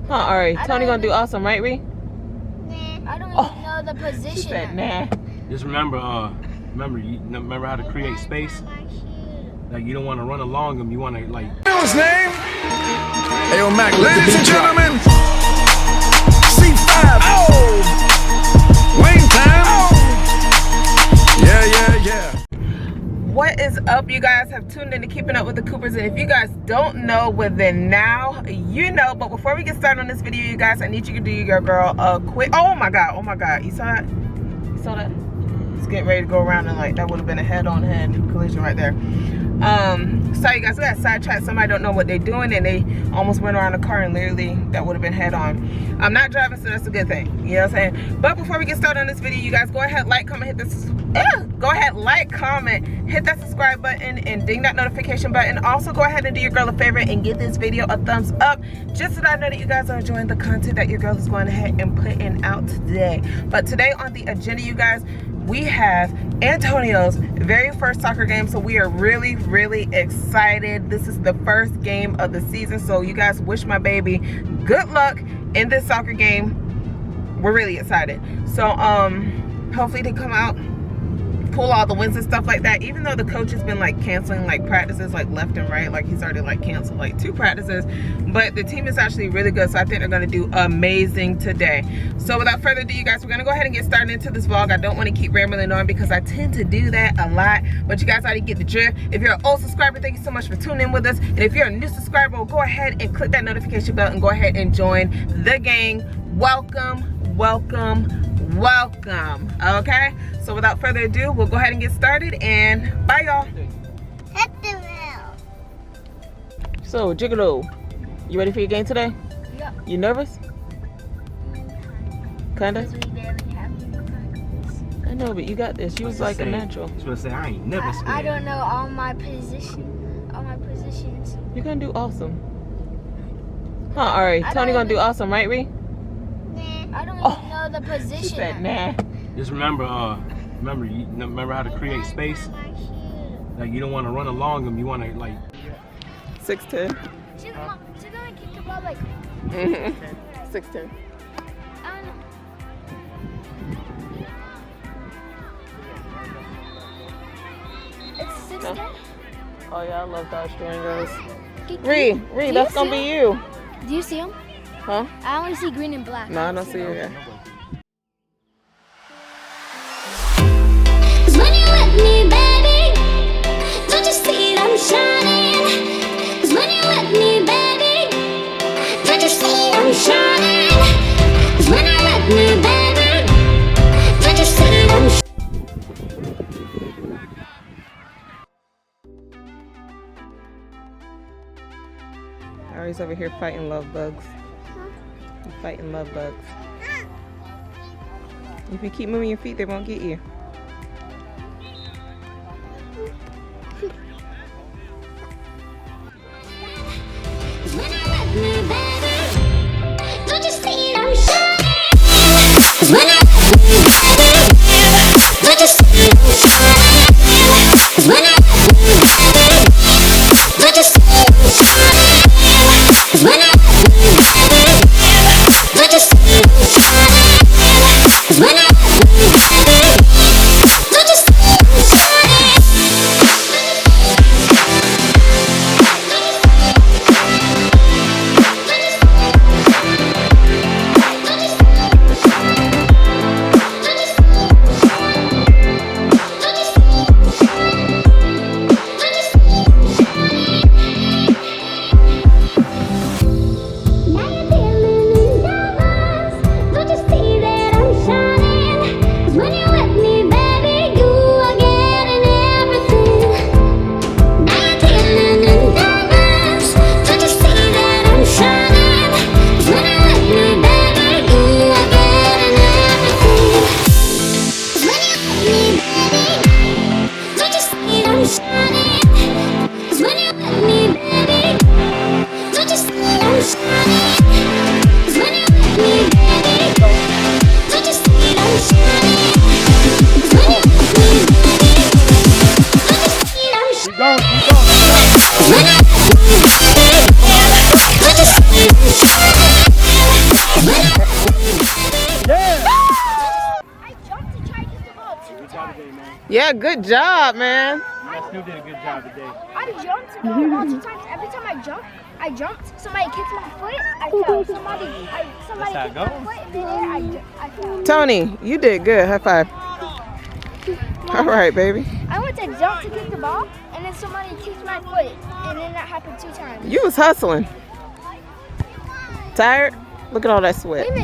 Huh, alright. Tony gonna do awesome, right, Ree? Nah. I don't even know the position. She said, nah. Just remember how to create space. Like, you don't want to run along them. You want to, like... What's his name? Hey, yo, Mac, ladies and gentlemen. C5. Oh! Wayne time. Oh! Yeah. What is up, you guys? Have tuned in to Keeping Up with the Coopers, and if you guys don't know, well then now you know. But before we get started on this video, you guys, I need you to do your girl a quick... Oh my god, you saw that? It's getting ready to go around, and like that would have been a head-on collision right there. Sorry guys, we got sidetracked. Somebody don't know what they're doing, and they almost went around the car, and literally that would have been head-on. I'm not driving, so that's a good thing, you know what I'm saying? But before we get started on this video, you guys, go ahead, like, comment, hit this hit that subscribe button and ding that notification button. Also, go ahead and do your girl a favor and give this video a thumbs up, just so that I know that you guys are enjoying the content that your girl is going ahead and putting out today. But today on the agenda, you guys, we have Antonio's very first soccer game, so we are really excited. This is the first game of the season, so you guys wish my baby good luck in this soccer game. We're really excited. So hopefully they come out, pull all the wins and stuff like that, even though the coach has been like canceling like practices like left and right. Like he's already like canceled like 2 practices, but the team is actually really good, so I think they're going to do amazing today. So without further ado, you guys, we're going to go ahead and get started into this vlog. I don't want to keep rambling on because I tend to do that a lot, but you guys already get the drift. If you're an old subscriber, thank you so much for tuning in with us, and if you're a new subscriber, well, go ahead and click that notification bell and go ahead and join the gang. Welcome. Okay, so without further ado, we'll go ahead and get started, and bye y'all. Hit the bell. So Gigolo, you ready for your game today? Yeah. You nervous? Kinda? Because we barely have any practice. I know, but you got this. You was like a natural. I was gonna say, I ain't never scared. I don't know all my positions. You're gonna do awesome. Huh, alright. Tony gonna do awesome, right, Ree? Nah. I don't even know the position. She said, nah. Just remember how to create space. Like, you don't want to run along them. You want to, like... 6'10". She's gonna kick the ball like... 6'10". It's 6'10"? Oh yeah, I love Dodge Durangos. Ree, that's gonna be you. Do you see him? Huh? I only see green and black. No, I don't see you yet. When you're with me, baby, don't you see I'm shining? 'Cause when you're with me, baby, don't you see I'm shining? 'Cause when you're with me, baby, don't you see I'm shining? Ari's over here fighting love bugs. Fighting love bugs. If you keep moving your feet, they won't get you. When you're with me, baby, don't you see I'm shining? When you're with me, baby, don't you see I'm shining? When you're with me, baby, don't you see I'm shining? When you're with me, baby, don't you see I'm shining? When you're with me, baby, don't you see I'm shining? Yeah, good job, man. You guys still did a good job today. I jumped multiple times. Every time I jumped. Somebody kicked my foot. I fell. Somebody That's how it kicked my foot in the air. I fell. Tony, you did good. High five. All right, baby. I went to jump to kick the ball, and then somebody kicked my foot, and then that happened 2 times. You was hustling. Tired? Look at all that sweat. I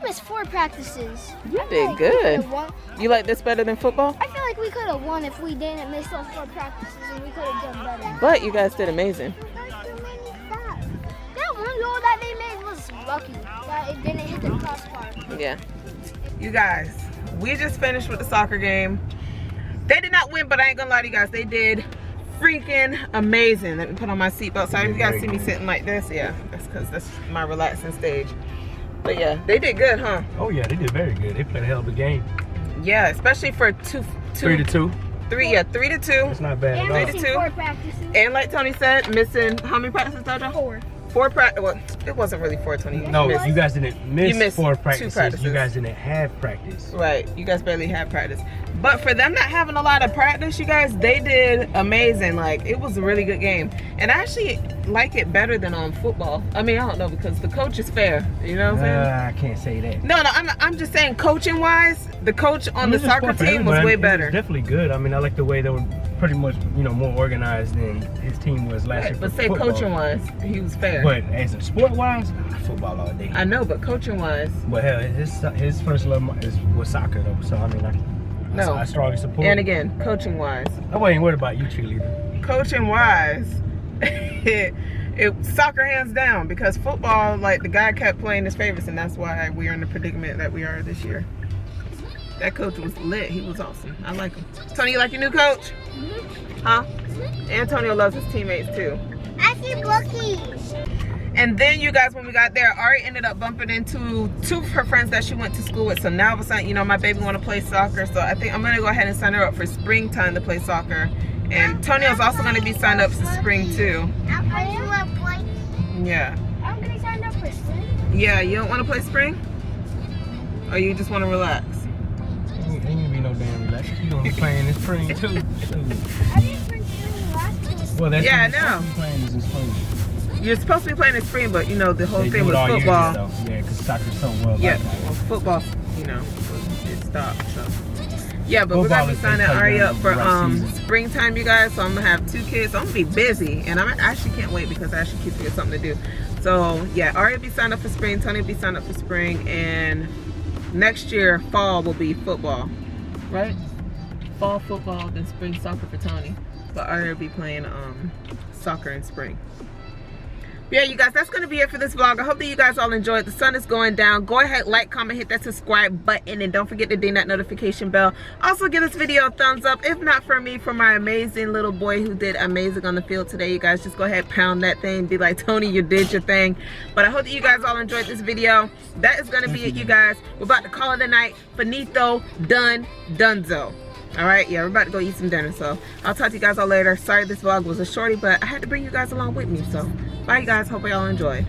missed 4 practices. You I feel did like we good. could've won. You like this better than football? I feel like we could have won if we didn't miss those 4 practices, and we could have done better. But you guys did amazing. That one goal that they made was lucky that it didn't hit the crossbar. Yeah. You guys, we just finished with the soccer game. They did not win, but I ain't gonna lie to you guys. They did freaking amazing. Let me put on my seatbelt. Sorry if you guys see me sitting like this. Yeah, that's because that's my relaxing stage. But yeah, they did good, huh? Oh yeah, they did very good. They played a hell of a game. Yeah, especially for 3-2. 3-2. It's not bad And at all. missing 2. 4 practices. And like Tony said, missing how many practices, Dojo? 4. 4 practice. Well, it wasn't really 4, Tony. No, missed. you guys didn't miss, You missed 4 2 practices. practices. You guys didn't have practice. Right, you guys barely had practice. But for them not having a lot of practice, you guys, they did amazing. Like, it was a really good game. And I actually like it better than on football. I mean, I don't know, because the coach is fair. You know what I'm saying? I can't say that. No, I'm just saying coaching-wise, the coach on the It was soccer fun for team was everybody. way It was better. definitely good. I mean, I like the way they were pretty much, more organized than his team was last year. But for say football. coaching-wise, he was fair. But as a sport-wise, football all day. I know, but coaching-wise, But hell, his first love was soccer though. So I mean, I strongly support. and again, coaching-wise. I wasn't worried about you, cheerleader. Coaching-wise, soccer hands down, because football, like, the guy kept playing his favorites, and that's why we are in the predicament that we are this year. That coach was lit. He was awesome. I like him. Tony, you like your new coach? Huh? Antonio loves his teammates too. I see cookies. And then you guys, when we got there, Ari ended up bumping into 2 of her friends that she went to school with. So now all of a sudden, my baby want to play soccer. So I think I'm going to go ahead and sign her up for springtime to play soccer. And Tonio's also going to be signed up for spring too. Yeah. I'm getting signed up for spring. Yeah, you don't want to play spring? Or you just want to relax? Ain't gonna be no damn relax. You gonna be playing in spring too. Shoot. I didn't bring spring last year. Well, that's Yeah, I what you're know. supposed to be playing is in spring. You're supposed to be playing in spring, but the whole They thing do was it all year football. though. Yeah, because soccer's so well. Yeah, liked. well, football, it stopped. So yeah, but we're Football gonna be is signing play Ari during up the for rough season. springtime, you guys. So I'm gonna have 2 kids. So I'm gonna be busy, and I actually can't wait because I actually keep getting something to do. So yeah, Ari will be signed up for spring. Tony will be signed up for spring, and next year fall will be football, right? Fall football, then spring soccer for Tony. But Ari will be playing soccer in spring. Yeah, you guys, that's going to be it for this vlog. I hope that you guys all enjoyed. The sun is going down. Go ahead, like, comment, hit that subscribe button, and don't forget to ding that notification bell. Also, give this video a thumbs up. If not for me, for my amazing little boy who did amazing on the field today, you guys just go ahead, pound that thing. Be like, Tony, you did your thing. But I hope that you guys all enjoyed this video. That is going to be it, you guys. We're about to call it a night. Finito, done, donezo. All right, yeah, we're about to go eat some dinner, so I'll talk to you guys all later. Sorry this vlog was a shorty, but I had to bring you guys along with me, so bye, you guys. Hope y'all enjoyed.